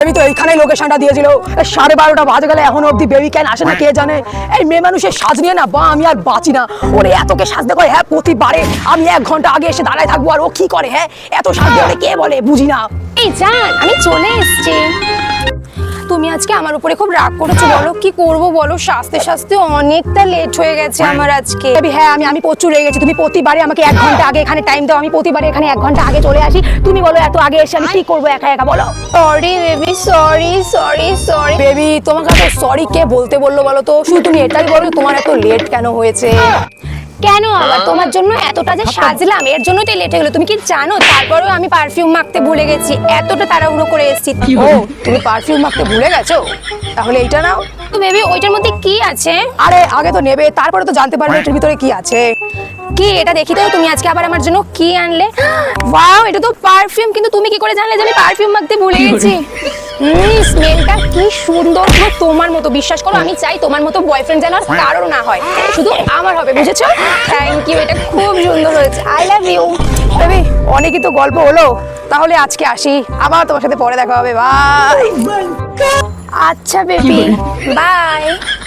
আমি তো এইখানে লোকেশনটা দিয়েছিল, 12:30 বাজে গেলে এখনো অব্দি বেবি কেন আসে না কে জানে। এই মেয়ে মানুষের সাজ নিয়ে না বা আমি আর বাঁচি না। ওরে এতকে সাজতে করে, হ্যাঁ প্রতিবারে আমি 1 ঘন্টা আগে এসে দাঁড়ায় থাকবো আর ও কি করে, হ্যাঁ এত সাজতে হলে কে বলে বুঝি না। এই জান, আমি চলে এসেছি। তুমি আজকে আমার উপরে খুব রাগ করেছো, বলো কি করব বলো, সাজতে সাজতে অনেকটা লেট হয়ে গেছে আমার আজকে। হ্যাঁ আমি প্রচুর রেগে গেছি, তুমি প্রতিবারে আমাকে 1 ঘন্টা আগে এখানে টাইম দাও, আমি প্রতিবারে এখানে 1 ঘন্টা আগে চলে আসি, তুমি বলো এত আগে এসে আমি কি করবো একা একা বলো। Sorry baby, sorry sorry sorry. Baby তোমাকে এত সরি কে বলতে বললো বলো তো, শুধু তুমি এটাই বলো তোমার এত লেট কেন হয়েছে। কেন আবার তোমার জন্য এতটা যে সাজলাম এর জন্যই তো লেট হয়ে গেলো, তুমি কি জানো? তারপরেও আমি পারফিউম মাখতে ভুলে গেছি, এতটা তাড়াহুড়ো করে এসেছি। ও তুমি পারফিউম মাখতে ভুলে গেছো, তাহলে এইটা নাও। তো বেবি ওইটার মধ্যে কি আছে? আরে আগে তো নেবে তারপরে তো জানতে পারবে এটার ভিতরে কি আছে। কি এটা দেখি তো, তুমি আজকে আবার আমার জন্য কি আনলে? ওয়াও, এটা তো পারফিউম, কিন্তু তুমি কি করে জানলে যে আমি পারফিউম মাখতে ভুলে গেছি? স্মেলটা কি সুন্দর, পুরো তোমার মতো। বিশ্বাস করো আমি চাই তোমার মতো বয়ফ্রেন্ড যেন আর কারোর না হয়, শুধু আমার হবে, বুঝেছো? থ্যাংক ইউ, এটা খুব সুন্দর হয়েছে, আই লাভ ইউ। বেবি অনেকই তো গল্প হলো, তাহলে আজকে আসি, আবার তোমার সাথে পরে দেখা হবে, বাই। আচ্ছা বেবি, বাই।